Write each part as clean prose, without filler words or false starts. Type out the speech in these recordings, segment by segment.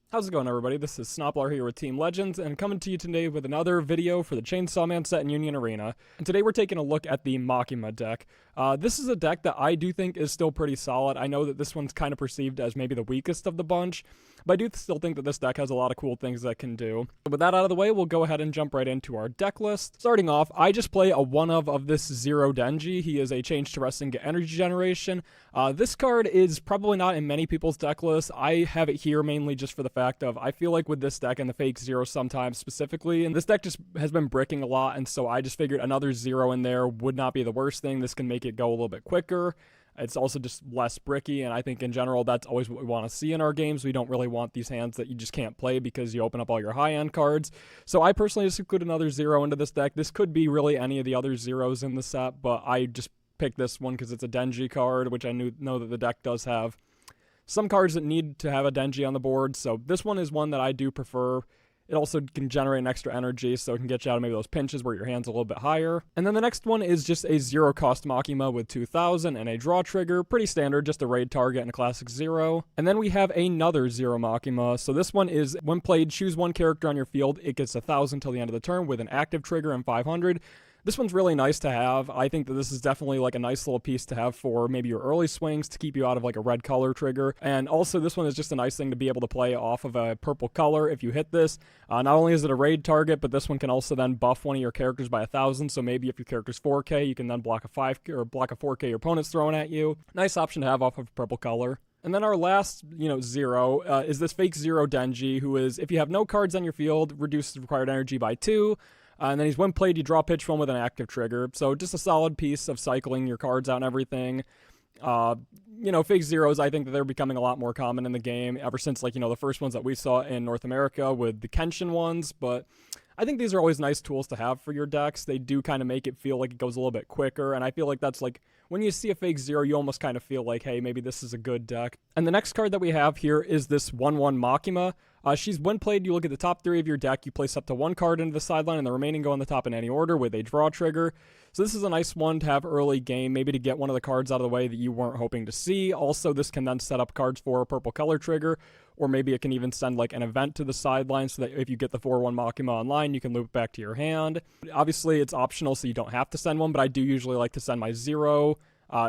How's it going, everybody? This is Snoplar here with Team Legends, and coming to you today with another video for the Chainsaw Man set in Union Arena. And today we're taking a look at the Makima deck. This is a deck that I do think is still pretty solid. I know that this one's kind of perceived as maybe the weakest of the bunch, but I do still think that this deck has a lot of cool things that it can do. So with that out of the way, we'll go ahead and jump right into our deck list. Starting off, I just play a one-of this Zero Denji. He is a change to rest and get energy generation. This card is probably not in many people's deck lists. I have it here mainly just for the fact of I feel like with this deck and the fake Zero sometimes specifically, and this deck just has been bricking a lot, and so I just figured another Zero in there would not be the worst thing. This can make it go a little bit quicker. It's also just less bricky, and I think in general that's always what we want to see in our games. We don't really want these hands that you just can't play because you open up all your high-end cards. So I personally just include another Zero into this deck. This could be really any of the other Zeros in the set, but I just picked this one because it's a Denji card, which I know that the deck does have some cards that need to have a Denji on the board, so this one is one that I do prefer. It also can generate an extra energy, so it can get you out of maybe those pinches where your hand's a little bit higher. And then the next one is just a zero-cost Makima with 2,000 and a draw trigger. Pretty standard, just a raid target and a classic Zero. And then we have another Zero Makima. So this one is, when played, choose one character on your field. It gets 1,000 till the end of the turn with an active trigger and 500. This one's really nice to have. I think that this is definitely like a nice little piece to have for maybe your early swings to keep you out of like a red color trigger. And also this one is just a nice thing to be able to play off of a purple color if you hit this. Not only is it a raid target, but this one can also then buff one of your characters by 1,000. So maybe if your character's 4K, you can then block a 5K or block a 4K your opponent's throwing at you. Nice option to have off of purple color. And then our last, Zero is this fake Zero Denji, who is, if you have no cards on your field, reduces required energy by 2. And then when played, you draw pitch one with an active trigger. So just a solid piece of cycling your cards out and everything. Fake Zeros, I think that they're becoming a lot more common in the game ever since, the first ones that we saw in North America with the Kenshin ones. But I think these are always nice tools to have for your decks. They do kind of make it feel like it goes a little bit quicker. And I feel like that's when you see a fake Zero, you almost kind of feel like, hey, maybe this is a good deck. And the next card that we have here is this 1/1 Makima. When played, you look at the top 3 of your deck, you place up to 1 card into the sideline, and the remaining go on the top in any order with a draw trigger. So this is a nice one to have early game, maybe to get one of the cards out of the way that you weren't hoping to see. Also, this can then set up cards for a purple color trigger, or maybe it can even send an event to the sideline so that if you get the 4/1 Makima online, you can loop it back to your hand. Obviously, it's optional, so you don't have to send one, but I do usually like to send my Zero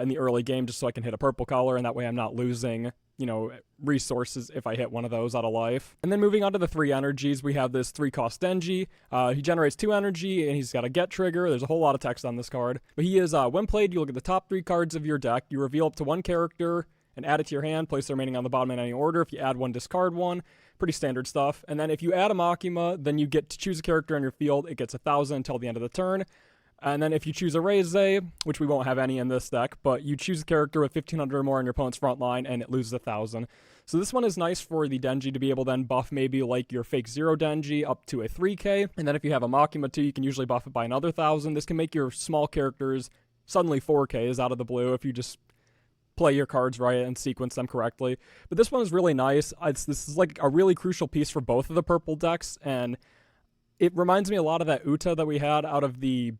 in the early game just so I can hit a purple color, and that way I'm not losing resources if I hit one of those out of life. And then moving on to the 3 energies, we have this 3-cost Denji. He generates 2 energy, and he's got a get trigger. There's a whole lot of text on this card. But he is, when played, you look at the top 3 cards of your deck, you reveal up to 1 character, and add it to your hand, place the remaining on the bottom in any order. If you add 1, discard 1. Pretty standard stuff. And then if you add a Makima, then you get to choose a character on your field. It gets 1,000 until the end of the turn. And then if you choose a Raise, which we won't have any in this deck, but you choose a character with 1,500 or more on your opponent's front line, and it loses 1,000. So this one is nice for the Denji to be able to then buff maybe like your fake Zero Denji up to a 3K. And then if you have a Makima too, you can usually buff it by another 1,000. This can make your small characters suddenly 4Ks out of the blue if you just play your cards right and sequence them correctly. But this one is really nice. This is like a really crucial piece for both of the purple decks, and it reminds me a lot of that Uta that we had out of the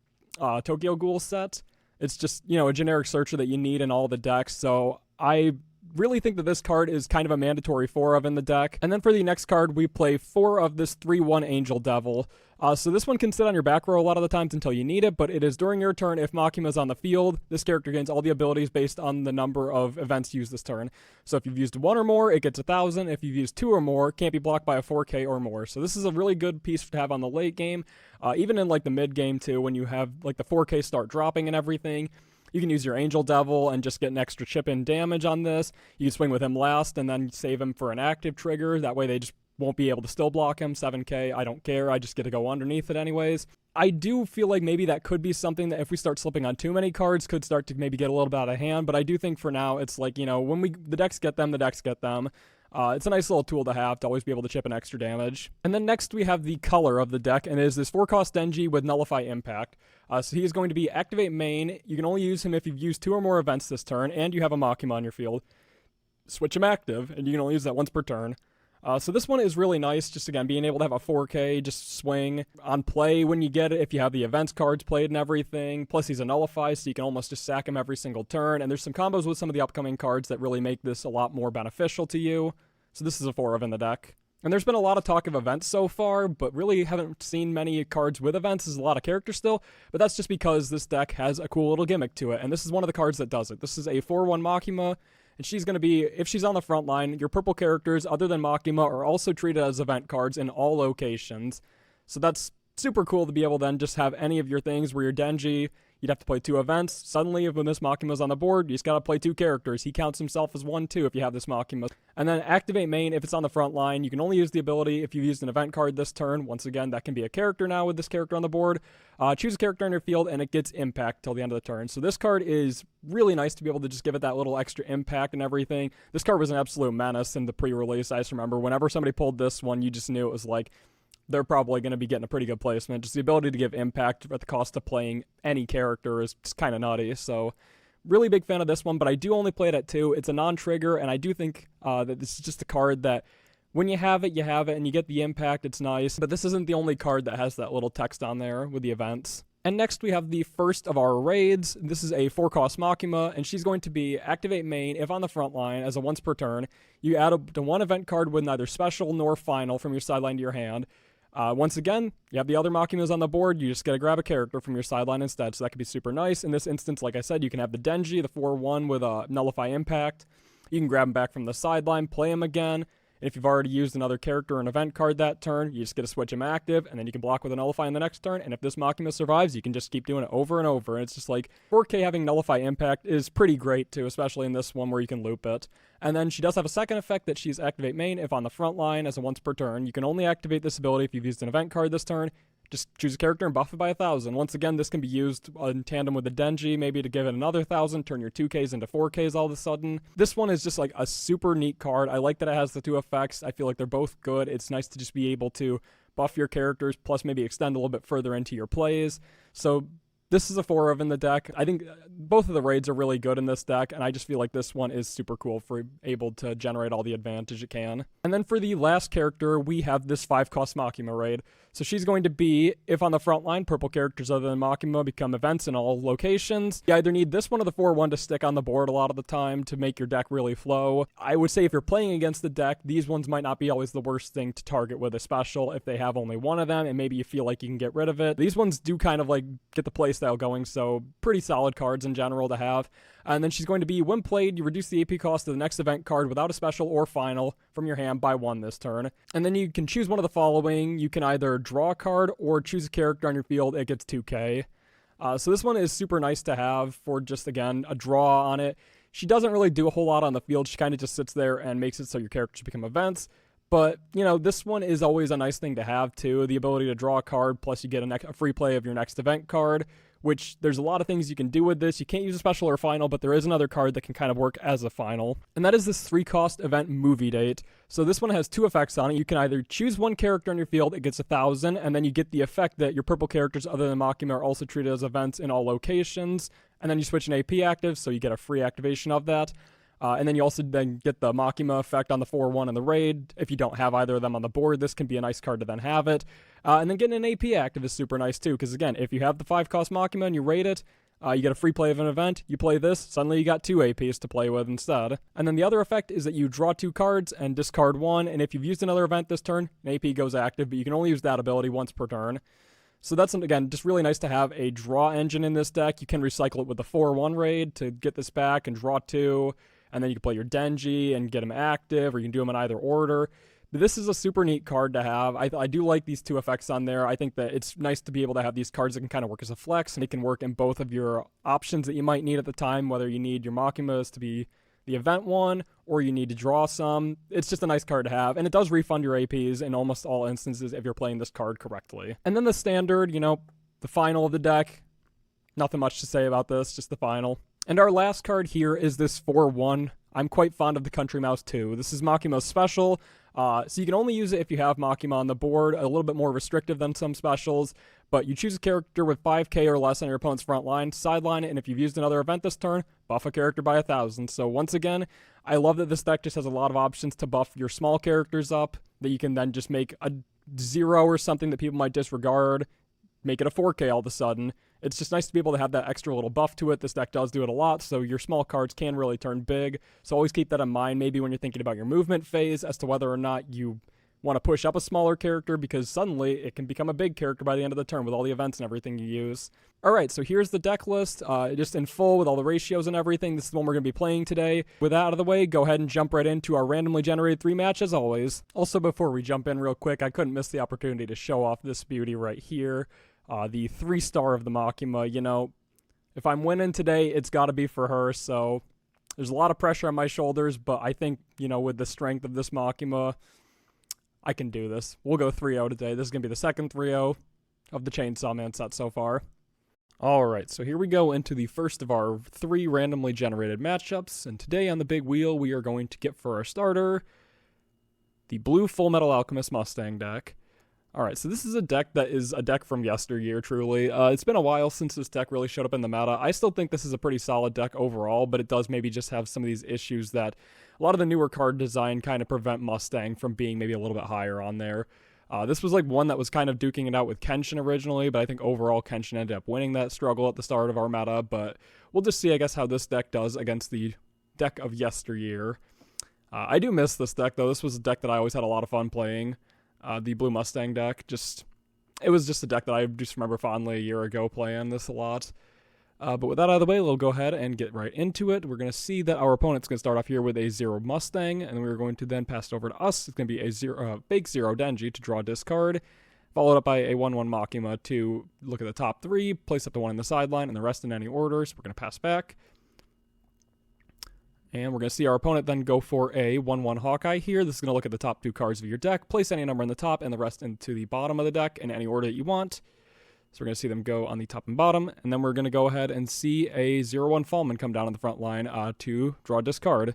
Tokyo Ghoul set. It's just, a generic searcher that you need in all the decks, so I really think that this card is kind of a mandatory 4 of in the deck. And then for the next card, we play 4 of this 3/1 Angel Devil. So this one can sit on your back row a lot of the times until you need it, but it is during your turn. If Makima's on the field, this character gains all the abilities based on the number of events used this turn. So if you've used 1 or more, it gets 1,000. If you've used 2 or more, can't be blocked by a 4K or more. So this is a really good piece to have on the late game, even in the mid game too, when you have the 4K start dropping and everything. You can use your Angel Devil and just get an extra chip-in damage on this. You can swing with him last and then save him for an active trigger. That way they just won't be able to still block him. 7K, I don't care. I just get to go underneath it anyways. I do feel like maybe that could be something that if we start slipping on too many cards could start to maybe get a little bit out of hand. But I do think for now it's when the decks get them, the decks get them. It's a nice little tool to have to always be able to chip in extra damage. And then next we have the color of the deck, and it is this 4-cost Denji with Nullify Impact. So he is going to be Activate Main. You can only use him if you've used 2 or more events this turn, and you have a Makima on your field. Switch him active, and you can only use that once per turn. So this one is really nice, just again, being able to have a 4K, just swing on play when you get it, if you have the events cards played and everything. Plus he's a Nullify, so you can almost just sack him every single turn. And there's some combos with some of the upcoming cards that really make this a lot more beneficial to you. So this is a 4 of in the deck. And there's been a lot of talk of events so far, but really haven't seen many cards with events. There's a lot of characters still, but that's just because this deck has a cool little gimmick to it, and this is one of the cards that does it. This is a 4/1 Makima, and she's going to be, if she's on the front line, your purple characters other than Makima are also treated as event cards in all locations. So that's super cool to be able to then just have any of your things where you're Denji, you'd have to play 2 events. Suddenly, when this Makima's on the board, you just gotta play 2 characters. He counts himself as 1, too, if you have this Makima. And then activate main if it's on the front line. You can only use the ability if you've used an event card this turn. Once again, that can be a character now with this character on the board. Choose a character on your field, and it gets impact till the end of the turn. So this card is really nice to be able to just give it that little extra impact and everything. This card was an absolute menace in the pre-release. I just remember whenever somebody pulled this one, you just knew it was like, they're probably going to be getting a pretty good placement. Just the ability to give impact at the cost of playing any character is just kind of nutty. So really big fan of this one, but I do only play it at 2. It's a non-trigger, and I do think that this is just a card that when you have it, and you get the impact, it's nice. But this isn't the only card that has that little text on there with the events. And next we have the first of our raids. This is a 4-cost Makima, and she's going to be activate main if on the front line as a once per turn. You add up to 1 event card with neither special nor final from your sideline to your hand. Once again, you have the other Makimas on the board, you just gotta grab a character from your sideline instead, so that could be super nice. In this instance, like I said, you can have the Denji, the 4/1 with a Nullify Impact. You can grab him back from the sideline, play him again, and if you've already used another character or an event card that turn, you just get to switch him active, and then you can block with a Nullify in the next turn, and if this Makima survives, you can just keep doing it over and over, and it's just like, 4K having Nullify Impact is pretty great too, especially in this one where you can loop it. And then she does have a second effect that she's activate main if on the front line as a once per turn. You can only activate this ability if you've used an event card this turn. Just choose a character and buff it by 1,000. Once again, this can be used in tandem with the Denji, maybe to give it another 1,000, turn your 2Ks into 4Ks all of a sudden. This one is just like a super neat card. I like that it has the 2 effects. I feel like they're both good. It's nice to just be able to buff your characters, plus maybe extend a little bit further into your plays. So this is a 4 of in the deck. I think both of the raids are really good in this deck, and I just feel like this one is super cool for able to generate all the advantage it can. And then for the last character, we have this 5-cost Makima raid. So she's going to be, if on the front line, purple characters other than Makima become events in all locations. You either need this one or the 4/1 to stick on the board a lot of the time to make your deck really flow. I would say if you're playing against the deck, these ones might not be always the worst thing to target with a special if they have only one of them and maybe you feel like you can get rid of it. These ones do kind of like get the playstyle going, so pretty solid cards in general to have. And then she's going to be, when played, you reduce the AP cost of the next event card without a special or final from your hand by 1 this turn. And then you can choose one of the following. You can either draw a card or choose a character on your field. It gets 2K. So this one is super nice to have for just, again, a draw on it. She doesn't really do a whole lot on the field. She kind of just sits there and makes it so your characters become events. But, you know, this one is always a nice thing to have, too. The ability to draw a card, plus you get a free play of your next event card, which there's a lot of things you can do with this. You can't use a special or final, but there is another card that can kind of work as a final. And that is this 3-cost event movie date. So this one has 2 effects on it. You can either choose one character on your field, it gets 1,000, and then you get the effect that your purple characters other than Makima are also treated as events in all locations. And then you switch an AP active, so you get a free activation of that. And then you also then get the Makima effect on the 4/1 in the raid. If you don't have either of them on the board, this can be a nice card to then have it. And then getting an AP active is super nice too, because again, if you have the 5-cost Makima and you raid it, you get a free play of an event, you play this, suddenly you got 2 APs to play with instead. And then the other effect is that you draw 2 cards and discard 1, and if you've used another event this turn, an AP goes active, but you can only use that ability once per turn. So that's, again, just really nice to have a draw engine in this deck. You can recycle it with the 4/1 raid to get this back and draw 2. And then you can play your Denji and get him active, or you can do them in either order. But this is a super neat card to have. I do like these 2 effects on there. I think that it's nice to be able to have these cards that can kind of work as a flex, and they can work in both of your options that you might need at the time, whether you need your Makimas to be the event one, or you need to draw some. It's just a nice card to have, and it does refund your APs in almost all instances if you're playing this card correctly. And then the standard, you know, the final of the deck. Nothing much to say about this, just the final. And our last card here is this 4/1. I'm quite fond of the Country Mouse too. This is Makima's special, so you can only use it if you have Makima on the board, a little bit more restrictive than some specials, but you choose a character with 5K or less on your opponent's front line, sideline it, and if you've used another event this turn, buff a character by 1,000. So once again, I love that this deck just has a lot of options to buff your small characters up, that you can then just make a 0 or something that people might disregard, make it a 4K all of a sudden. It's just nice to be able to have that extra little buff to it. This deck does do it a lot, so your small cards can really turn big. So always keep that in mind, maybe when you're thinking about your movement phase, as to whether or not you want to push up a smaller character, because suddenly it can become a big character by the end of the turn with all the events and everything you use. Alright, so here's the deck list, just in full with all the ratios and everything. This is the one we're going to be playing today. With that out of the way, go ahead and jump right into our randomly generated 3 match as always. Also, before we jump in real quick, I couldn't miss the opportunity to show off this beauty right here. The 3-star of the Makima. You know, if I'm winning today, it's got to be for her, so there's a lot of pressure on my shoulders, but I think, you know, with the strength of this Makima, I can do this. We'll go 3-0 today. This is going to be the second 3-0 of the Chainsaw Man set so far. Alright, so here we go into the first of our 3 randomly generated matchups, and today on the big wheel we are going to get for our starter the blue Full Metal Alchemist Mustang deck. Alright, so this is a deck that is a deck from yesteryear, truly. It's been a while since this deck really showed up in the meta. I still think this is a pretty solid deck overall, but it does maybe just have some of these issues that a lot of the newer card design kind of prevent Mustang from being maybe a little bit higher on there. This was like one that was kind of duking it out with Kenshin originally, but I think overall Kenshin ended up winning that struggle at the start of our meta, but we'll just see, I guess, how this deck does against the deck of yesteryear. I do miss this deck, though. This was a deck that I always had a lot of fun playing. The Blue Mustang deck, it was just a deck that I just remember fondly a year ago playing this a lot. But with that out of the way, we'll go ahead and get right into it. We're going to see that our opponent's going to start off here with a 0 Mustang, and we're going to then pass it over to us. It's going to be a fake 0 Denji to draw a discard, followed up by a 1-1 Makima to look at the top 3, place up the 1 in the sideline, and the rest in any order. So we're going to pass back. And we're going to see our opponent then go for a 1-1 Hawkeye here. This is going to look at the top 2 cards of your deck, place any number in the top and the rest into the bottom of the deck in any order that you want. So we're going to see them go on the top and bottom, and then we're going to go ahead and see a 0-1 Fallman come down on the front line to draw a discard.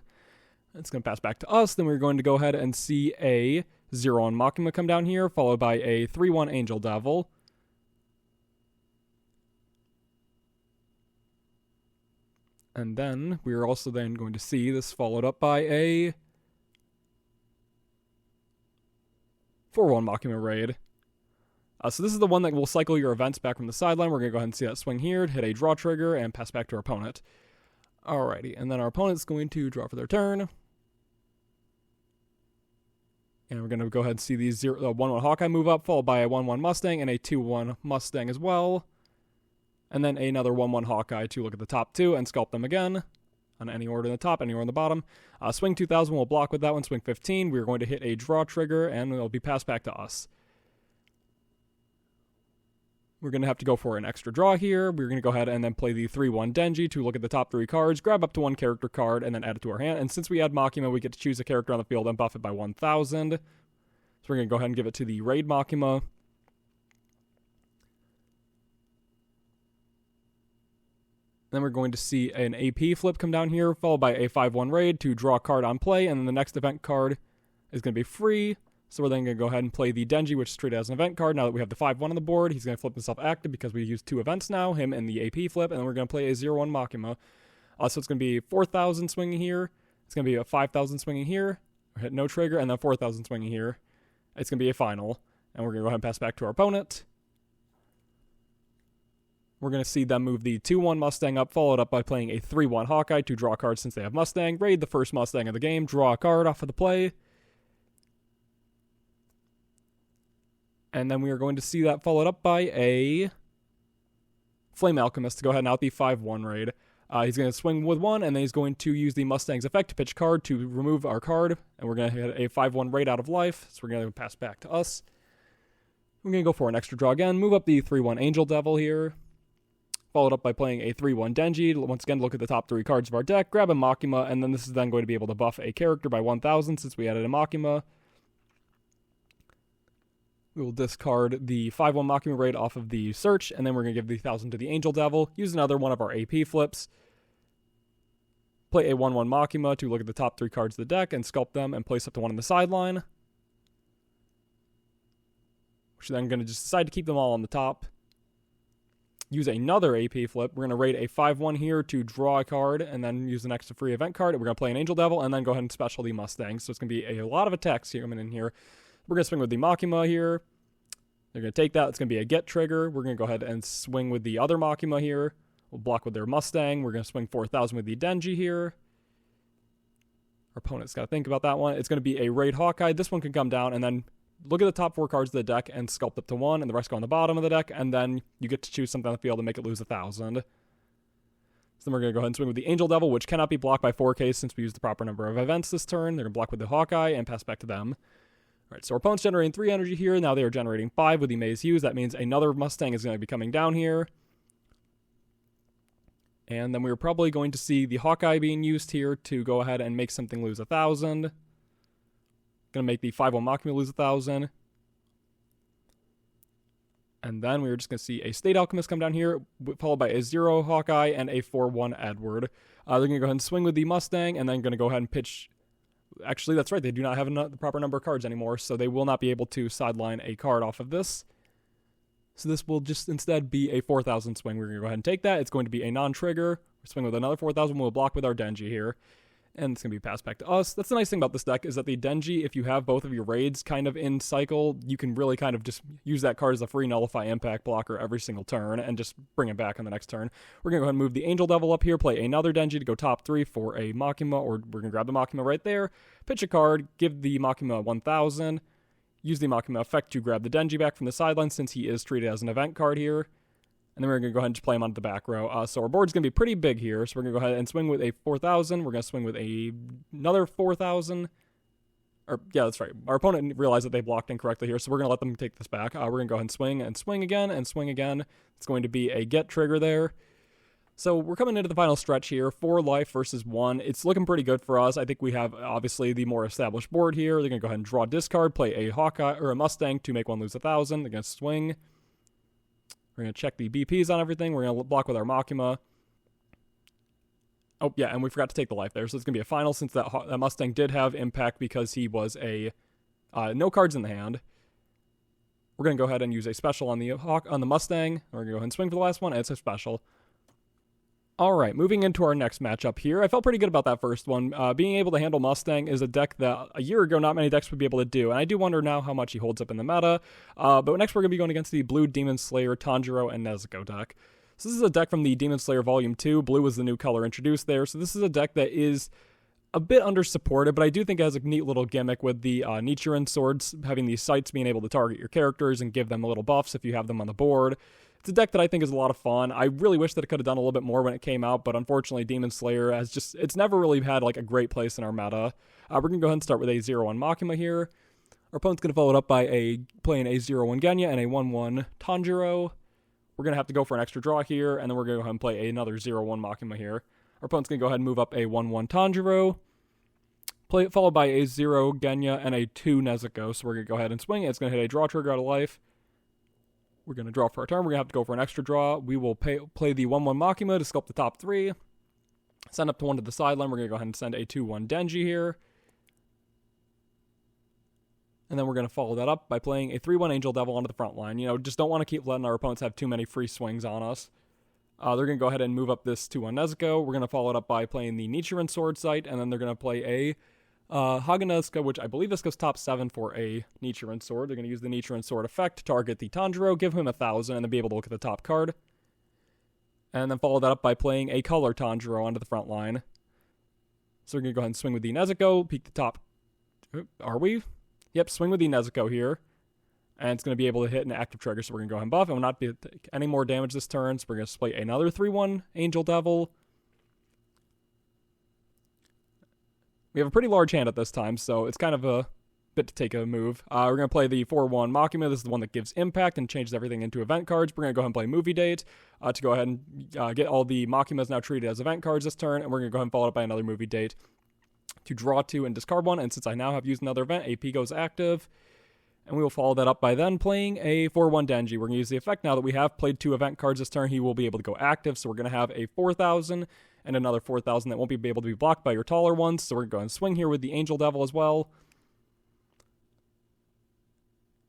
It's going to pass back to us, then we're going to go ahead and see a 0-1 Makima come down here, followed by a 3-1 Angel Devil. And then we're also then going to see this followed up by a 4-1 Makima Raid. So this is the one that will cycle your events back from the sideline. We're going to go ahead and see that swing here, hit a draw trigger, and pass back to our opponent. Alrighty, and then our opponent's going to draw for their turn. And we're going to go ahead and see the 1-1 Hawkeye move up, followed by a 1-1 Mustang and a 2-1 Mustang as well. And then another 1-1 Hawkeye to look at the top 2 and sculpt them again. On any order in the top, any order in the bottom. Swing 2000 will block with that one. Swing 15, we're going to hit a draw trigger, and it'll be passed back to us. We're going to have to go for an extra draw here. We're going to go ahead and then play the 3-1 Denji to look at the top 3 cards, grab up to 1 character card, and then add it to our hand. And since we add Makima, we get to choose a character on the field and buff it by 1,000. So we're going to go ahead and give it to the Raid Makima. Then we're going to see an AP flip come down here, followed by a 5-1 Raid to draw a card on play, and then the next event card is going to be free. So we're then going to go ahead and play the Denji, which is treated as an event card. Now that we have the 5-1 on the board, he's going to flip himself active because we used 2 events now, him and the AP flip, and then we're going to play a 0-1 Makima. So it's going to be 4,000 swinging here. It's going to be a 5,000 swinging here. Hit no trigger, and then 4,000 swinging here. It's going to be a final, and we're going to go ahead and pass back to our opponent. We're going to see them move the 2-1 Mustang up, followed up by playing a 3-1 Hawkeye to draw a card since they have Mustang. Raid the first Mustang of the game, draw a card off of the play. And then we are going to see that followed up by a Flame Alchemist to go ahead and out the 5-1 Raid. He's going to swing with 1, and then he's going to use the Mustang's effect to pitch card to remove our card. And we're going to hit a 5-1 Raid out of life, so we're going to pass back to us. We're going to go for an extra draw again, move up the 3-1 Angel Devil here. Followed up by playing a 3-1 Denji. Once again, look at the top 3 cards of our deck, grab a Makima, and then this is then going to be able to buff a character by 1,000 since we added a Makima. We will discard the 5-1 Makima Raid off of the search, and then we're going to give the 1,000 to the Angel Devil. Use another one of our AP flips. Play a 1-1 Makima to look at the top 3 cards of the deck and sculpt them and place up to 1 on the sideline. We're then going to just decide to keep them all on the top. Use another AP flip. We're going to raid a 5-1 here to draw a card and then use an extra free event card. We're going to play an Angel Devil and then go ahead and special the Mustang. So it's going to be a lot of attacks here coming in here. We're going to swing with the Makima here. They're going to take that. It's going to be a get trigger. We're going to go ahead and swing with the other Makima here. We'll block with their Mustang. We're going to swing 4,000 with the Denji here. Our opponent's got to think about that one. It's going to be a Raid Hawkeye. This one can come down and then look at the top 4 cards of the deck and sculpt up to 1, and the rest go on the bottom of the deck, and then you get to choose something on the field to make it lose 1,000. So then we're going to go ahead and swing with the Angel Devil, which cannot be blocked by 4Ks since we used the proper number of events this turn. They're going to block with the Hawkeye and pass back to them. All right, so our opponent's generating 3 energy here. Now they are generating 5 with the Maze Hughes. That means another Mustang is going to be coming down here. And then we're probably going to see the Hawkeye being used here to go ahead and make something lose 1,000. Going to make the 5-1 Makima lose 1,000. And then we're just going to see a State Alchemist come down here, followed by a 0 Hawkeye and a 4-1 Edward. They're going to go ahead and swing with the Mustang, and then going to go ahead and pitch. Actually, that's right. They do not have the proper number of cards anymore, so they will not be able to sideline a card off of this. So this will just instead be a 4,000 swing. We're going to go ahead and take that. It's going to be a non-trigger. We'll swing with another 4,000. We'll block with our Denji here. And it's going to be passed back to us. That's the nice thing about this deck is that the Denji, if you have both of your raids kind of in cycle, you can really kind of just use that card as a free nullify impact blocker every single turn and just bring it back on the next turn. We're going to go ahead and move the Angel Devil up here, play another Denji to go top 3 for a Makima, or we're going to grab the Makima right there, pitch a card, give the Makima 1,000, use the Makima effect to grab the Denji back from the sideline since he is treated as an event card here. And then we're going to go ahead and just play him onto the back row. So our board's going to be pretty big here. So we're going to go ahead and swing with a 4,000. We're going to swing with another 4,000. Or, yeah, that's right. Our opponent realized that they blocked incorrectly here, so we're going to let them take this back. We're going to go ahead and swing again, and swing again. It's going to be a get trigger there. So we're coming into the final stretch here. 4 life versus 1. It's looking pretty good for us. I think we have, obviously, the more established board here. They're going to go ahead and draw discard, play a Hawkeye or a Mustang to make one lose 1,000. They're going to swing. We're going to check the BPs on everything. We're going to block with our Makima. Oh, yeah, and we forgot to take the life there. So it's going to be a final since that Mustang did have impact because he was a no cards in the hand. We're going to go ahead and use a special on the Mustang. We're going to go ahead and swing for the last one, and it's a special. All right, moving into our next matchup here. I felt pretty good about that first one. Being able to handle Mustang is a deck that a year ago not many decks would be able to do, and I do wonder now how much he holds up in the meta. But next we're going to be going against the Blue Demon Slayer, Tanjiro, and Nezuko deck. So this is a deck from the Demon Slayer Volume 2. Blue was the new color introduced there, so this is a deck that is a bit under-supported, but I do think it has a neat little gimmick with the Nichiren swords, having these sights being able to target your characters and give them a little buffs if you have them on the board. It's a deck that I think is a lot of fun. I really wish that it could have done a little bit more when it came out, but unfortunately Demon Slayer has just, it's never really had like a great place in our meta. We're going to go ahead and start with a 0-1 Makima here. Our opponent's going to follow it up by playing a 0-1 Genya and a 1-1 Tanjiro. We're going to have to go for an extra draw here, and then we're going to go ahead and play another 0-1 Makima here. Our opponent's going to go ahead and move up a 1-1 Tanjiro. Followed by a 0 Genya and a 2 Nezuko. So we're going to go ahead and swing. It's going to hit a draw trigger out of life. We're going to draw for our turn. We're going to have to go for an extra draw. We will play the 1-1 Makima to sculpt the top 3. Send up to 1 to the sideline. We're going to go ahead and send a 2-1 Denji here. And then we're going to follow that up by playing a 3-1 Angel Devil onto the front line. You know, just don't want to keep letting our opponents have too many free swings on us. They're going to go ahead and move up this 2-1 Nezuko. We're going to follow it up by playing the Nichiren Sword Sight. And then they're going to play a Haganezka, which I believe this goes top 7 for a Nichiren Sword. They're going to use the Nichiren Sword effect to target the Tanjiro, give him 1,000, and then be able to look at the top card. And then follow that up by playing a color Tanjiro onto the front line. So we're going to go ahead and swing with the Nezuko, peek the top. Are we? Yep, swing with the Nezuko here. And it's going to be able to hit an active trigger, so we're going to go ahead and buff. And we'll not be any more damage this turn, so we're going to play another 3-1 Angel Devil. We have a pretty large hand at this time, so it's kind of a bit to take a move. We're going to play the 4-1 Makima. This is the one that gives impact and changes everything into event cards. We're going to go ahead and play Movie Date to go ahead and get all the Makimas now treated as event cards this turn. And we're going to go ahead and follow it up by another Movie Date to draw 2 and discard 1. And since I now have used another event, AP goes active. And we will follow that up by then playing a 4-1 Denji. We're going to use the effect now that we have played 2 event cards this turn. He will be able to go active, so we're going to have a 4,000 and another 4,000 that won't be able to be blocked by your taller ones. So we're going to go and swing here with the Angel Devil as well.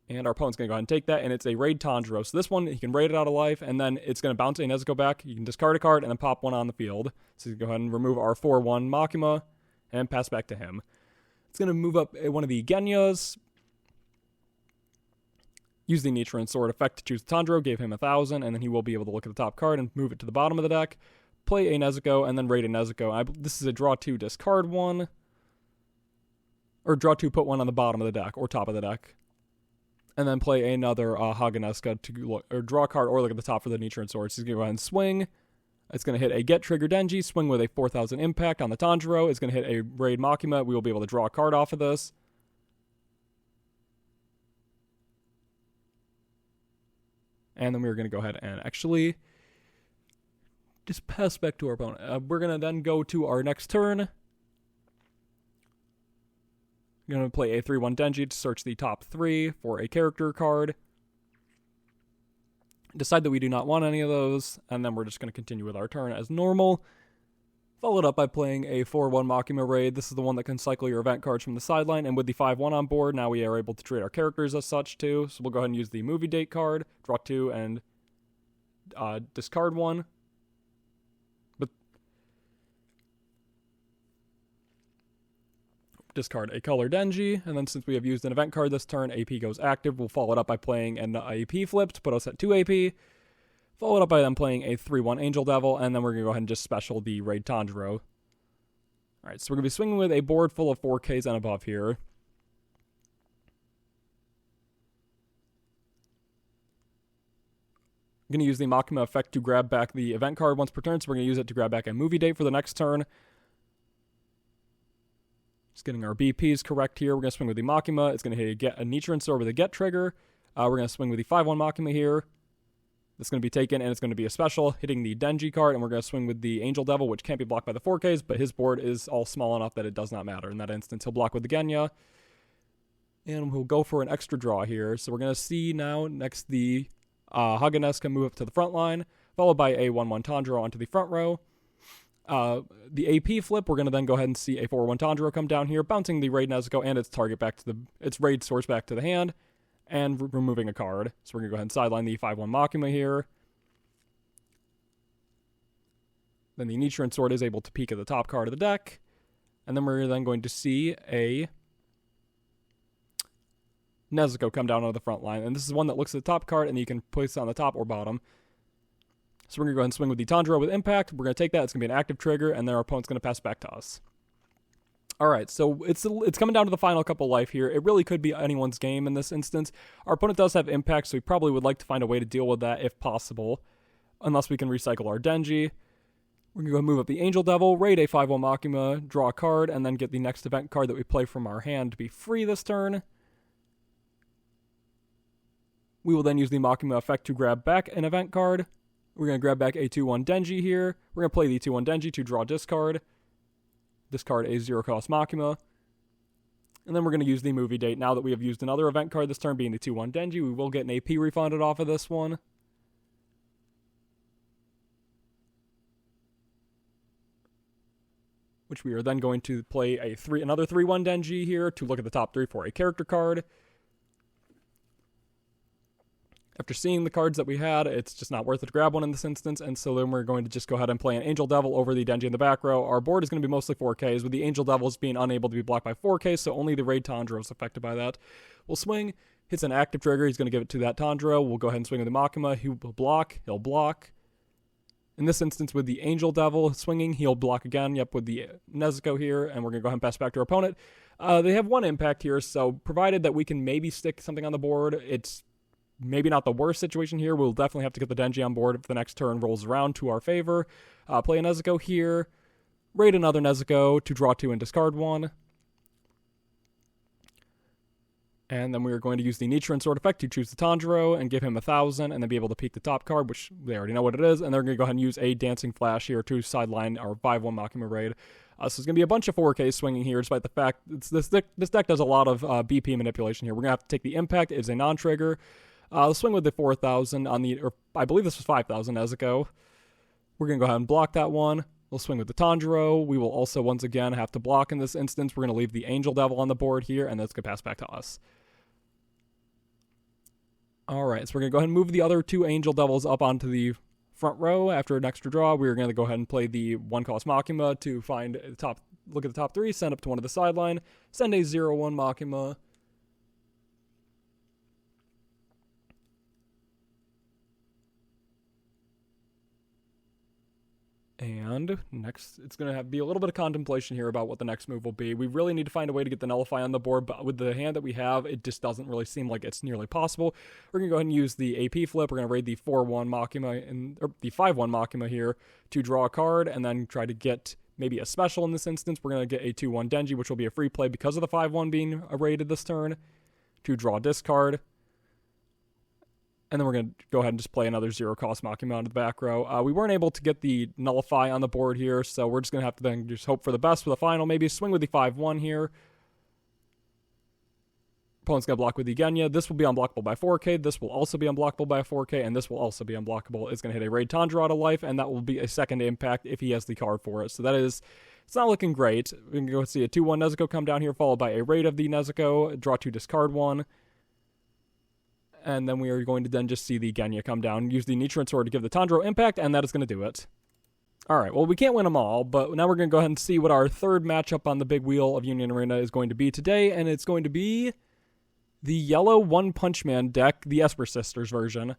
And our opponent's going to go ahead and take that, and it's a Raid Tanjiro. So this one, he can raid it out of life, and then it's going to bounce a Nezuko back. You can discard a card and then pop one on the field. So you can go ahead and remove our 4-1 Makima and pass back to him. It's going to move up one of the Genyas. Use the Nature and Sword effect to choose Tanjiro, gave him 1,000, and then he will be able to look at the top card and move it to the bottom of the deck. Play a Nezuko, and then raid a Nezuko. This is a draw 2, discard 1. Or draw 2, put 1 on the bottom of the deck, or top of the deck. And then play another Haganeska to look, or draw a card or look at the top for the Nature and Sword. So he's going to go ahead and swing. It's going to hit a Get Trigger Denji, swing with a 4,000 impact on the Tanjiro. It's going to hit a Raid Makima. We will be able to draw a card off of this. And then we're going to go ahead and actually just pass back to our opponent. We're going to then go to our next turn. I'm going to play a 3-1 Denji to search the top 3 for a character card. Decide that we do not want any of those, and then we're just going to continue with our turn as normal. Followed up by playing a 4-1 Makima Raid. This is the one that can cycle your event cards from the sideline, and with the 5-1 on board, now we are able to trade our characters as such too. So we'll go ahead and use the movie date card, draw 2, and discard 1. But discard a color Denji, and then since we have used an event card this turn, AP goes active. We'll follow it up by playing an AP flip to put us at 2 AP. Followed up by them playing a 3-1 Angel Devil, and then we're going to go ahead and just special the Raid Tanjiro. Alright, so we're going to be swinging with a board full of 4Ks and above here. I'm going to use the Makima effect to grab back the event card once per turn, so we're going to use it to grab back a movie date for the next turn. Just getting our BPs correct here. We're going to swing with the Makima. It's going to hit a Nature and Sword with a Get trigger. We're going to swing with the 5-1 Makima here. That's going to be taken, and it's going to be a special, hitting the Denji card, and we're going to swing with the Angel Devil, which can't be blocked by the 4Ks, but his board is all small enough that it does not matter. In that instance, he'll block with the Genya, and we'll go for an extra draw here. So we're going to see now next the Haganeska move up to the front line, followed by a 1-1 Tanjiro onto the front row. The AP flip, we're going to then go ahead and see a 4-1 Tanjiro come down here, bouncing the Raid Nezuko and its target back to its Raid source back to the hand, and removing a card. So we're going to go ahead and sideline the 5-1 Makima here. Then the Nature and Sword is able to peek at the top card of the deck. And then we're then going to see a Nezuko come down on the front line. And this is one that looks at the top card, and you can place it on the top or bottom. So we're going to go ahead and swing with the Tanjiro with impact. We're going to take that. It's going to be an active trigger, and then our opponent's going to pass back to us. Alright, so it's coming down to the final couple life here. It really could be anyone's game in this instance. Our opponent does have impact, so we probably would like to find a way to deal with that if possible. Unless we can recycle our Denji. We're going to go move up the Angel Devil, raid a 5-1 Makima, draw a card, and then get the next event card that we play from our hand to be free this turn. We will then use the Makima effect to grab back an event card. We're going to grab back a 2-1 Denji here. We're going to play the 2-1 Denji to draw discard. Discard a 0-cost Makima. And then we're going to use the movie date. Now that we have used another event card this turn, being the 2-1 Denji, we will get an AP refunded off of this one. Which we are then going to play another 3-1 Denji here to look at the top 3 for a character card. After seeing the cards that we had, it's just not worth it to grab one in this instance, and so then we're going to just go ahead and play an Angel Devil over the Denji in the back row. Our board is going to be mostly 4Ks, with the Angel Devils being unable to be blocked by 4Ks, so only the Raid Tanjiro is affected by that. We'll swing, hits an active trigger, he's going to give it to that Tanjiro. We'll go ahead and swing with the Makima, he will block, he'll block. In this instance, with the Angel Devil swinging, he'll block again, with the Nezuko here, and we're going to go ahead and pass back to our opponent. They have one impact here, so provided that we can maybe stick something on the board, it's maybe not the worst situation here. We'll definitely have to get the Denji on board if the next turn rolls around to our favor. Play a Nezuko here. Raid another Nezuko to draw 2 and discard 1. And then we are going to use the Nature and Sword effect to choose the Tanjiro and give him 1,000 and then be able to peek the top card, which they already know what it is. And they're going to go ahead and use a Dancing Flash here to sideline our 5-1 Makima Raid. So there's going to be a bunch of 4K swinging here, despite the fact this deck does a lot of BP manipulation here. We're going to have to take the impact. It's a non-trigger. Let's swing with the 4,000 on the, or I believe this was 5,000 Nezuko. We're going to go ahead and block that one. We'll swing with the Tanjiro. We will also, once again, have to block in this instance. We're going to leave the Angel Devil on the board here, and that's going to pass back to us. Alright, so we're going to go ahead and move the other 2 Angel Devils up onto the front row. After an extra draw, we're going to go ahead and play the 1-cost Makima to find the top, look at the top 3, send up to one of the sideline, send a 0-1 Makima. And next, it's going to be a little bit of contemplation here about what the next move will be. We really need to find a way to get the Nullify on the board, but with the hand that we have, it just doesn't really seem like it's nearly possible. We're going to go ahead and use the AP flip. We're going to raid the 4-1 Makima, or the 5-1 Makima here to draw a card, and then try to get maybe a special in this instance. We're going to get a 2-1 Denji, which will be a free play because of the 5-1 being raided this turn, to draw a discard. And then we're going to go ahead and just play another 0-cost Makima into the back row. We weren't able to get the Nullify on the board here, so we're just going to have to then just hope for the best for the final. Maybe swing with the 5-1 here. Opponent's going to block with the Genya. This will be unblockable by 4K. This will also be unblockable by 4K, and this will also be unblockable. It's going to hit a Raid Tundra out of life, and that will be a second impact if he has the card for it. So that is, it's not looking great. We can go see a 2-1 Nezuko come down here, followed by a raid of the Nezuko, draw 2, discard 1. And then we are going to then just see the Genya come down, use the Nichiren Sword to give the Tundra impact, and that is going to do it. Alright, well, we can't win them all, but now we're going to go ahead and see what our third matchup on the big wheel of Union Arena is going to be today, and it's going to be the yellow One Punch Man deck, the Esper Sisters version.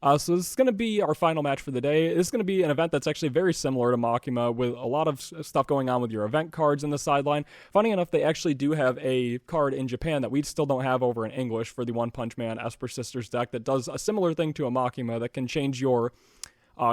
So this is going to be our final match for the day. This is going to be an event that's actually very similar to Makima, with a lot of stuff going on with your event cards in the sideline. Funny enough, they actually do have a card in Japan that we still don't have over in English for the One Punch Man Esper Sisters deck that does a similar thing to a Makima that can change your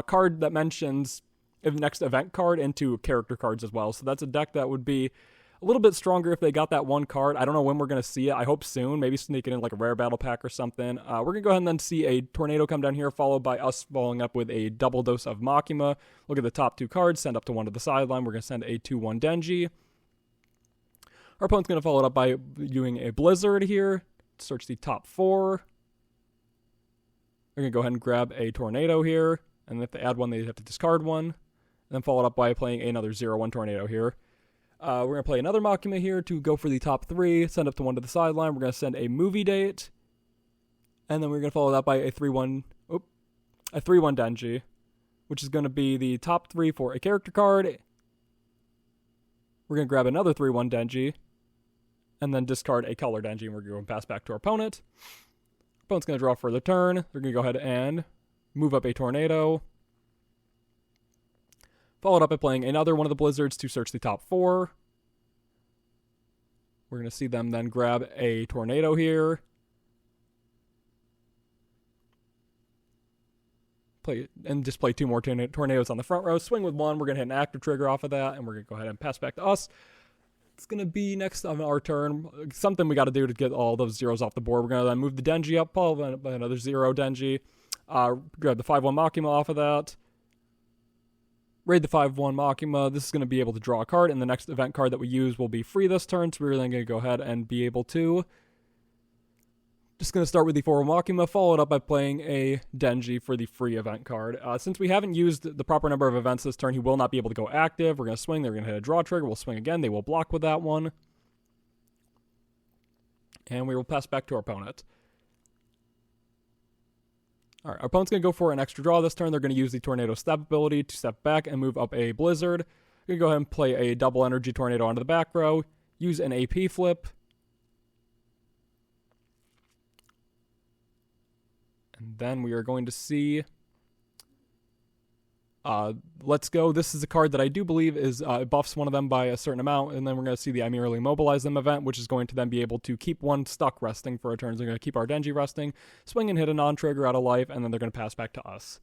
card that mentions the next event card into character cards as well. So that's a deck that would be a little bit stronger if they got that one card. I don't know when we're going to see it. I hope soon. Maybe sneak it in like a rare battle pack or something. We're going to go ahead and then see a Tornado come down here, followed by us following up with a double dose of Makima. Look at the top 2 cards, send up to one to the sideline. We're going to send a 2-1 Denji. Our opponent's going to follow it up by doing a Blizzard here. Search the top 4. We're going to go ahead and grab a Tornado here. And if they add one, they have to discard one. And then follow it up by playing another 0-1 Tornado here. We're going to play another Makima here to go for the top 3, send up to one to the sideline. We're going to send a movie date, and then we're going to follow that by a 3-1 Denji, which is going to be the top 3 for a character card. We're going to grab another 3-1 Denji, and then discard a color Denji, and we're going to pass back to our opponent. Opponent's going to draw for the turn. They're going to go ahead and move up a Tornado. Followed up by playing another one of the Blizzards to search the top 4. We're going to see them then grab a Tornado here. Just play 2 more Tornadoes on the front row. Swing with 1. We're going to hit an active trigger off of that, and we're going to go ahead and pass back to us. It's going to be next on our turn. Something we got to do to get all those zeros off the board. We're going to then move the Denji up, followed by another 0 Denji. Grab the 5-1 Makima off of that. Raid the 5-1 Makima. This is going to be able to draw a card, and the next event card that we use will be free this turn, so we're then going to go ahead and be able to... Just going to start with the 4-1 Makima, followed up by playing a Denji for the free event card. Since we haven't used the proper number of events this turn, he will not be able to go active. We're going to swing. They're going to hit a draw trigger. We'll swing again. They will block with that one. And we will pass back to our opponent. Alright, our opponent's going to go for an extra draw this turn. They're going to use the Tornado Step ability to step back and move up a Blizzard. We're going to go ahead and play a double energy Tornado onto the back row. Use an AP flip. And then we are going to see... Let's Go. This is a card that I do believe is buffs one of them by a certain amount, and then we're going to see the I Merely Mobilize Them event, which is going to then be able to keep one stuck resting for a turn. So they're going to keep our Denji resting, swing and hit a non-trigger out of life, and then they're going to pass back to us.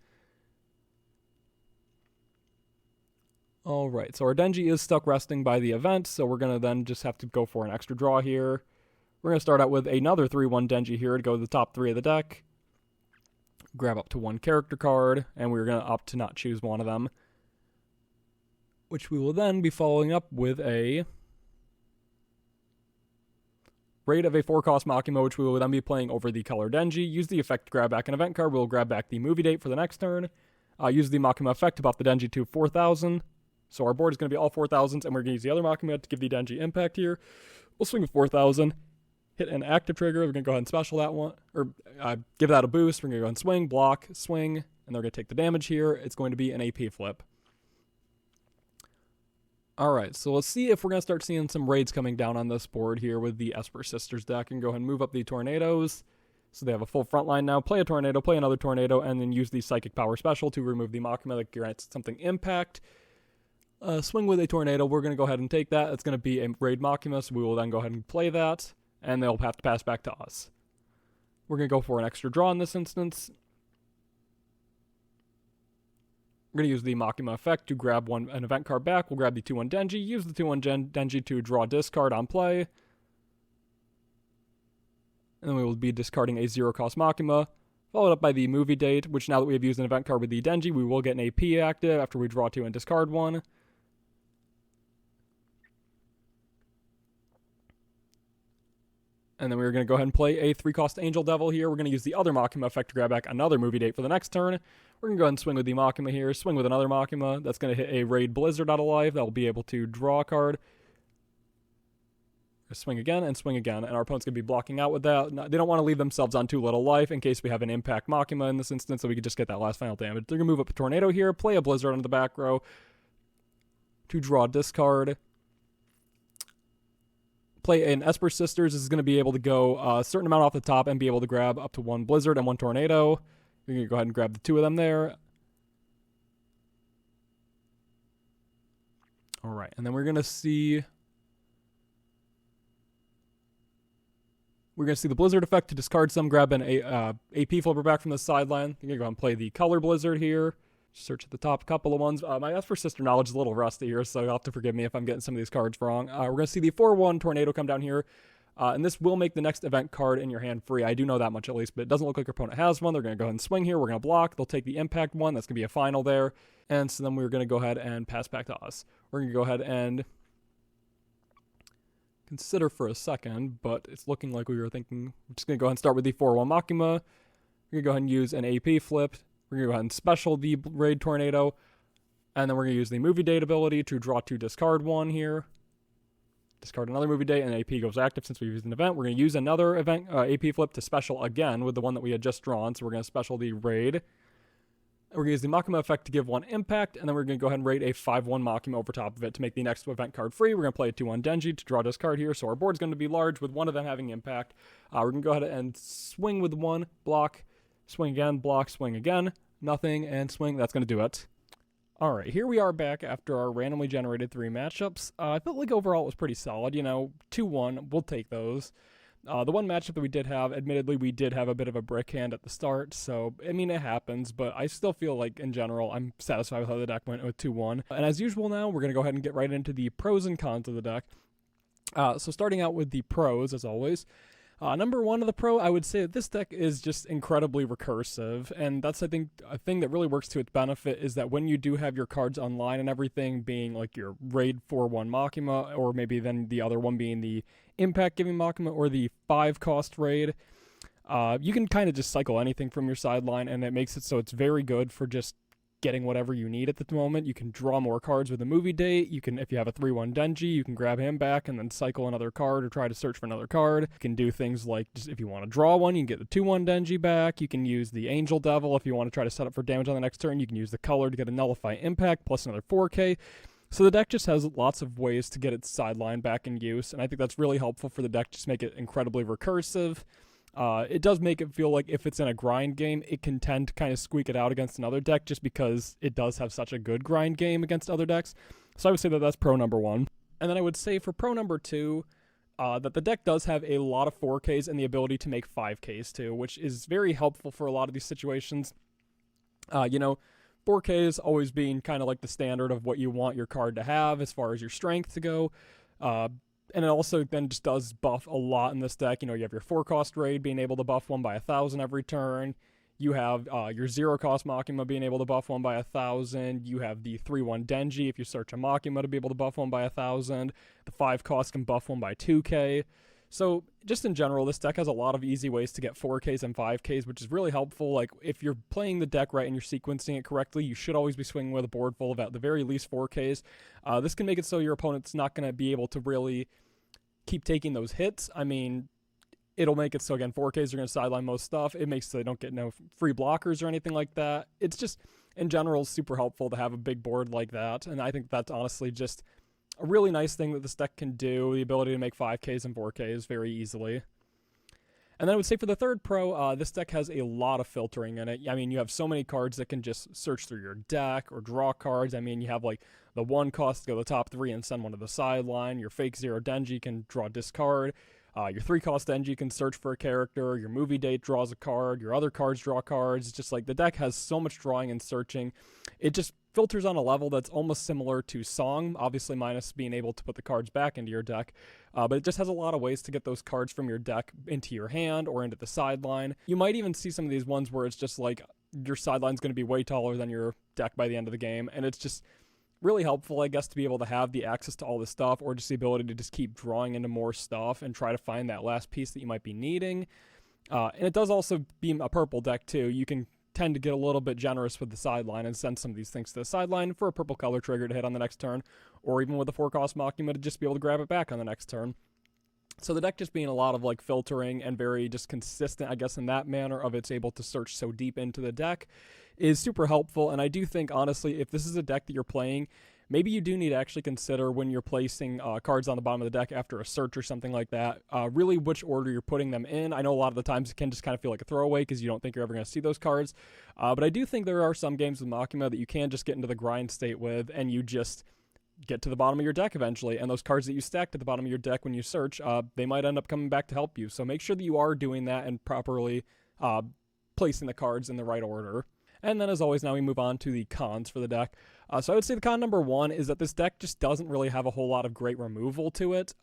Alright, so our Denji is stuck resting by the event, so we're going to then just have to go for an extra draw here. We're going to start out with another 3-1 Denji here to go to the top 3 of the deck. Grab up to 1 character card, and we're going to opt to not choose one of them, which we will then be following up with a raid of a 4-cost Makima, which we will then be playing over the color Denji. Use the effect to grab back an event card. We'll grab back the movie date for the next turn. Use the Makima effect to buff the Denji to 4,000. So our board is going to be all 4,000s, and we're going to use the other Makima to give the Denji impact here. We'll swing with 4,000. Hit an active trigger. We're going to go ahead and special that one, or give that a boost. We're going to go ahead and swing, block, swing, and they're going to take the damage here. It's going to be an AP flip. Alright, so let's see if we're going to start seeing some raids coming down on this board here with the Esper Sisters deck, and go ahead and move up the Tornadoes. So they have a full front line now. Play a Tornado, play another Tornado, and then use the Psychic Power special to remove the Makima that grants something impact. Swing with a Tornado. We're going to go ahead and take that. It's going to be a Raid Makima, so we will then go ahead and play that, and they'll have to pass back to us. We're going to go for an extra draw in this instance. We're going to use the Makima effect to grab an event card back. We'll grab the 2-1 Denji, use the 2-1 Denji to draw discard on play. And then we will be discarding a 0-cost Makima, followed up by the movie date, which now that we have used an event card with the Denji, we will get an AP active after we draw 2 and discard 1. And then we're going to go ahead and play a 3-cost Angel Devil here. We're going to use the other Makima effect to grab back another movie date for the next turn. We're going to go ahead and swing with the Makima here. Swing with another Makima. That's going to hit a Raid Blizzard out of life. That will be able to draw a card. Swing again, and our opponent's going to be blocking out with that. They don't want to leave themselves on too little life in case we have an Impact Makima in this instance, so we could just get that last final damage. They're going to move up a Tornado here, play a Blizzard under the back row to draw discard. Play an Esper Sisters. This is going to be able to go a certain amount off the top and be able to grab up to 1 Blizzard and 1 Tornado. We're going to go ahead and grab the 2 of them there. All right, and then we're going to see the Blizzard effect to discard some, grab an AP flipper back from the sideline. I'm going to go ahead and play the Color Blizzard here. Search at the top, a couple of ones. My Esper Sister knowledge is a little rusty here, so you'll have to forgive me if I'm getting some of these cards wrong. We're going to see the 4-1 Tornado come down here, and this will make the next event card in your hand free. I do know that much at least, but it doesn't look like your opponent has one. They're going to go ahead and swing here. We're going to block. They'll take the Impact one. That's going to be a final there. And so then we're going to go ahead and pass back to us. We're going to go ahead and consider for a second, but it's looking like we were thinking. We're just going to go ahead and start with the 4-1 Makima. We're going to go ahead and use an AP flip. We're going to go ahead and special the Raid Tornado. And then we're going to use the movie date ability to draw 2, discard 1 here. Discard another movie date, and AP goes active since we've used an event. We're going to use another event AP flip to special again with the one that we had just drawn. So we're going to special the Raid. We're going to use the Makima effect to give 1 impact, and then we're going to go ahead and raid a 5-1 Makima over top of it to make the next event card free. We're going to play a 2-1 Denji to draw this card here, so our board's going to be large with one of them having impact. We're going to go ahead and swing with 1, block, swing again, block, swing again, nothing, and swing. That's going to do it. Alright, here we are back after our randomly generated 3 matchups. I felt like overall it was pretty solid, 2-1, we'll take those. The one matchup that we did have, admittedly, we did have a bit of a brick hand at the start, so, it happens, but I still feel like, in general, I'm satisfied with how the deck went with 2-1. And as usual now, we're going to go ahead and get right into the pros and cons of the deck. So starting out with the pros, as always. Number 1 of the pro, I would say that this deck is just incredibly recursive, and that's, I think, a thing that really works to its benefit is that when you do have your cards online and everything, being like your Raid 4-1 Makima, or maybe then the other one being the Impact-giving Makima, or the 5-cost Raid, you can kind of just cycle anything from your sideline, and it makes it so it's very good for just getting whatever you need at the moment. You can draw more cards with a movie date. You can, if you have a 3-1 Denji, you can grab him back and then cycle another card or try to search for another card. You can do things like, just if you want to draw one, you can get the 2-1 Denji back. You can use the Angel Devil if you want to try to set up for damage on the next turn. You can use the color to get a Nullify Impact plus another 4K. So the deck just has lots of ways to get its sideline back in use, and I think that's really helpful for the deck, just make it incredibly recursive. It does make it feel like if it's in a grind game, it can tend to kind of squeak it out against another deck just because it does have such a good grind game against other decks. So I would say that that's pro number 1. And then I would say for pro number 2, that the deck does have a lot of 4Ks and the ability to make 5Ks too, which is very helpful for a lot of these situations. 4Ks always being kind of like the standard of what you want your card to have as far as your strength to go. And it also then just does buff a lot in this deck. You have your 4-cost Raid being able to buff 1 by 1,000 every turn. You have your 0-cost Makima being able to buff 1 by 1,000. You have the 3-1 Denji if you search a Makima to be able to buff 1 by 1,000. The 5-cost can buff 1 by 2K. So just in general, this deck has a lot of easy ways to get 4Ks and 5Ks, which is really helpful. Like, if you're playing the deck right and you're sequencing it correctly, you should always be swinging with a board full of at the very least 4Ks. This can make it so your opponent's not going to be able to really keep taking those hits. It'll make it so, again, 4Ks are going to sideline most stuff. It makes so they don't get no free blockers or anything like that. It's just, in general, super helpful to have a big board like that, and I think that's honestly just a really nice thing that this deck can do, the ability to make 5Ks and 4Ks very easily. And then I would say for the third pro, this deck has a lot of filtering in it. I mean, you have so many cards that can just search through your deck or draw cards. I mean, you have like the 1 cost to go to the top 3 and send one to the sideline. Your fake 0 Denji can draw discard. Your 3 cost Denji can search for a character. Your movie date draws a card. Your other cards draw cards. It's just like the deck has so much drawing and searching. It just filters on a level that's almost similar to Song, obviously minus being able to put the cards back into your deck. But it just has a lot of ways to get those cards from your deck into your hand or into the sideline. You might even see some of these ones where it's just like your sideline's going to be way taller than your deck by the end of the game, and it's just really helpful, I guess, to be able to have the access to all this stuff, or just the ability to just keep drawing into more stuff and try to find that last piece that you might be needing. And it does also be a purple deck too. You can tend to get a little bit generous with the sideline and send some of these things to the sideline for a purple color trigger to hit on the next turn, or even with a 4-cost Makima to just be able to grab it back on the next turn. So the deck just being a lot of like filtering and very just consistent, I guess, in that manner of it's able to search so deep into the deck is super helpful. And I do think, honestly, if this is a deck that you're playing, maybe you do need to actually consider when you're placing cards on the bottom of the deck after a search or something like that, really which order you're putting them in. I know a lot of the times it can just kind of feel like a throwaway because you don't think you're ever going to see those cards. But I do think there are some games with Makima that you can just get into the grind state with, and you just get to the bottom of your deck eventually, and those cards that you stacked at the bottom of your deck when you search, they might end up coming back to help you. So make sure that you are doing that and properly placing the cards in the right order. And then, as always, now we move on to the cons for the deck. So I would say the con number 1 is that this deck just doesn't really have a whole lot of great removal to it.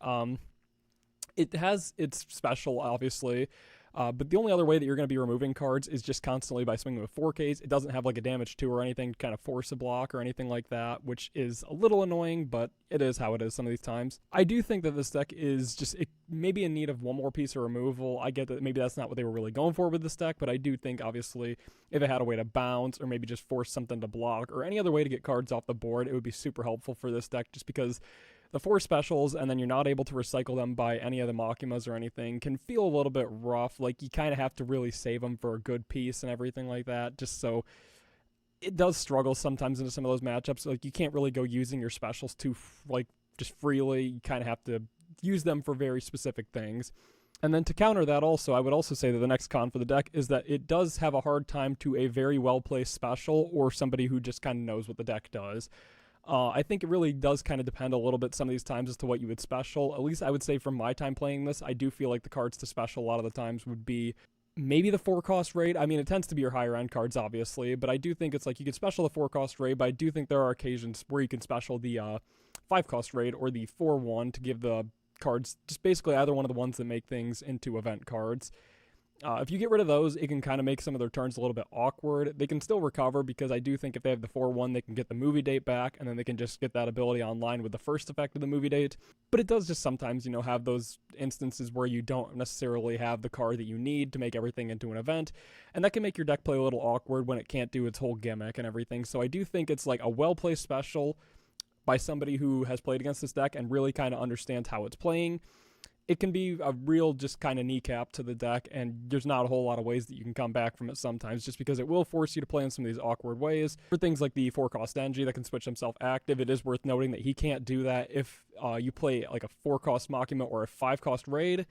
It has its special, obviously, but the only other way that you're going to be removing cards is just constantly by swinging with 4Ks. It doesn't have like a damage 2 or anything to kind of force a block or anything like that, which is a little annoying, but it is how it is some of these times. I do think that this deck is just maybe in need of one more piece of removal. I get that maybe that's not what they were really going for with this deck, but I do think, obviously, if it had a way to bounce or maybe just force something to block or any other way to get cards off the board, it would be super helpful for this deck, just because the 4 specials, and then you're not able to recycle them by any of the Makimas or anything, can feel a little bit rough. Like, you kind of have to really save them for a good piece and everything like that, just so it does struggle sometimes into some of those matchups. Like, you can't really go using your specials too, like, just freely. You kind of have to use them for very specific things. And then to counter that also, I would also say that the next con for the deck is that it does have a hard time to a very well-placed special or somebody who just kind of knows what the deck does. I think it really does kind of depend a little bit some of these times as to what you would special. At least I would say from my time playing this, I do feel like the cards to special a lot of the times would be maybe the 4-cost raid. I mean, it tends to be your higher end cards, obviously, but I do think it's like you could special the 4-cost raid, but I do think there are occasions where you can special the 5-cost raid or the 4-1 to give the cards just basically either one of the ones that make things into event cards. If you get rid of those, it can kind of make some of their turns a little bit awkward. They can still recover because I do think if they have the 4-1, they can get the movie date back, and then they can just get that ability online with the first effect of the movie date. But it does just sometimes, have those instances where you don't necessarily have the card that you need to make everything into an event, and that can make your deck play a little awkward when it can't do its whole gimmick and everything. So I do think it's like a well-placed special by somebody who has played against this deck and really kind of understands how it's playing. It can be a real just kind of kneecap to the deck, and there's not a whole lot of ways that you can come back from it sometimes, just because it will force you to play in some of these awkward ways. For things like the 4-cost Denji that can switch himself active, it is worth noting that he can't do that if you play like a 4-cost Makima or a 5-cost raid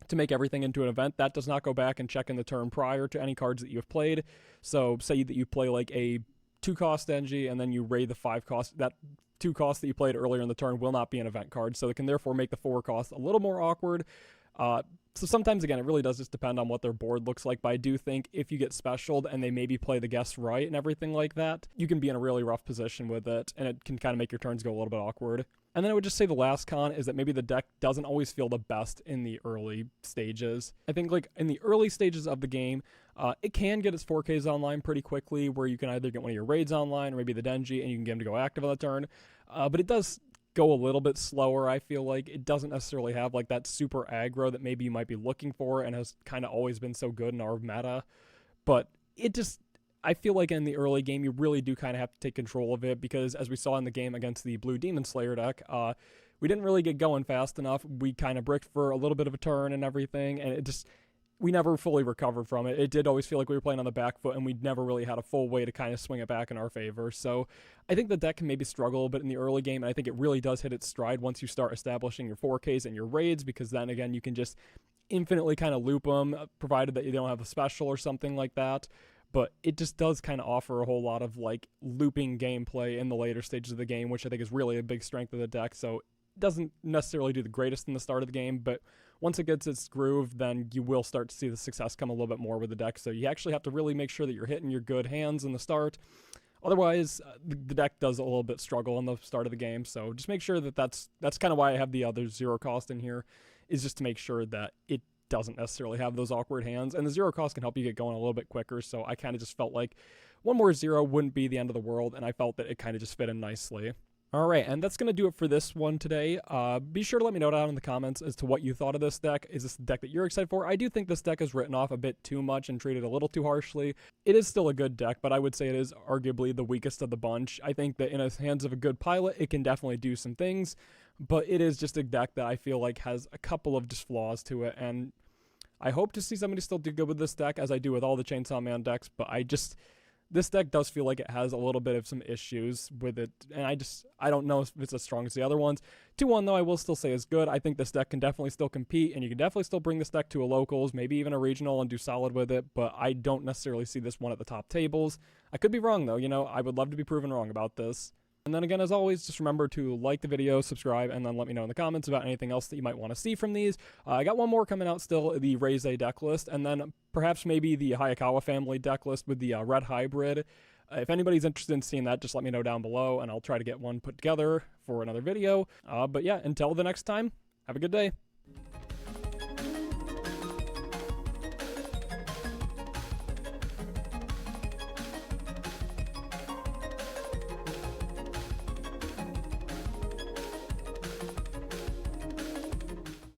to make everything into an event. That does not go back and check in the turn prior to any cards that you have played. So say that you play like a 2-cost Denji and then you raid the 5-cost, that 2 costs that you played earlier in the turn will not be an event card, so it can therefore make the 4 cost a little more awkward. So sometimes, again, it really does just depend on what their board looks like, but I do think if you get specialed and they maybe play the guests right and everything like that, you can be in a really rough position with it, and it can kind of make your turns go a little bit awkward. And then I would just say the last con is that maybe the deck doesn't always feel the best in the early stages. I think like in the early stages of the game, it can get its 4Ks online pretty quickly, where you can either get one of your raids online or maybe the Denji, and you can get them to go active on the turn. But it does go a little bit slower, I feel like. It doesn't necessarily have like that super aggro that maybe you might be looking for and has kind of always been so good in our meta. But it just, I feel like in the early game, you really do kind of have to take control of it, because as we saw in the game against the Blue Demon Slayer deck, we didn't really get going fast enough. We kind of bricked for a little bit of a turn and everything, and it just, we never fully recovered from it. It did always feel like we were playing on the back foot, and we never really had a full way to kind of swing it back in our favor. So I think the deck can maybe struggle a bit in the early game, and I think it really does hit its stride once you start establishing your 4Ks and your raids, because then again, you can just infinitely kind of loop them, provided that you don't have a special or something like that. But it just does kind of offer a whole lot of like looping gameplay in the later stages of the game, which I think is really a big strength of the deck. So it doesn't necessarily do the greatest in the start of the game, but once it gets its groove, then you will start to see the success come a little bit more with the deck. So you actually have to really make sure that you're hitting your good hands in the start. Otherwise, the deck does a little bit struggle in the start of the game. So just make sure that that's kind of why I have the other 0 cost in here, is just to make sure that it doesn't necessarily have those awkward hands, and the 0 cost can help you get going a little bit quicker. So I kind of just felt like one more 0 wouldn't be the end of the world, and I felt that it kind of just fit in nicely. All right, and that's going to do it for this one today. Be sure to let me know down in the comments as to what you thought of this deck. Is this the deck that you're excited for? I do think this deck is written off a bit too much and treated a little too harshly. It is still a good deck, but I would say it is arguably the weakest of the bunch. I think that in the hands of a good pilot, it can definitely do some things, but it is just a deck that I feel like has a couple of just flaws to it, and I hope to see somebody still do good with this deck, as I do with all the Chainsaw Man decks, but this deck does feel like it has a little bit of some issues with it, and I don't know if it's as strong as the other ones. 2-1, though, I will still say is good. I think this deck can definitely still compete, and you can definitely still bring this deck to a locals, maybe even a regional, and do solid with it, but I don't necessarily see this one at the top tables. I could be wrong, though. I would love to be proven wrong about this. And then again, as always, just remember to like the video, subscribe, and then let me know in the comments about anything else that you might want to see from these. I got one more coming out still, the Raise deck list, and then perhaps maybe the Hayakawa family deck list with the Red Hybrid. If anybody's interested in seeing that, just let me know down below, and I'll try to get one put together for another video. But yeah, until the next time, have a good day.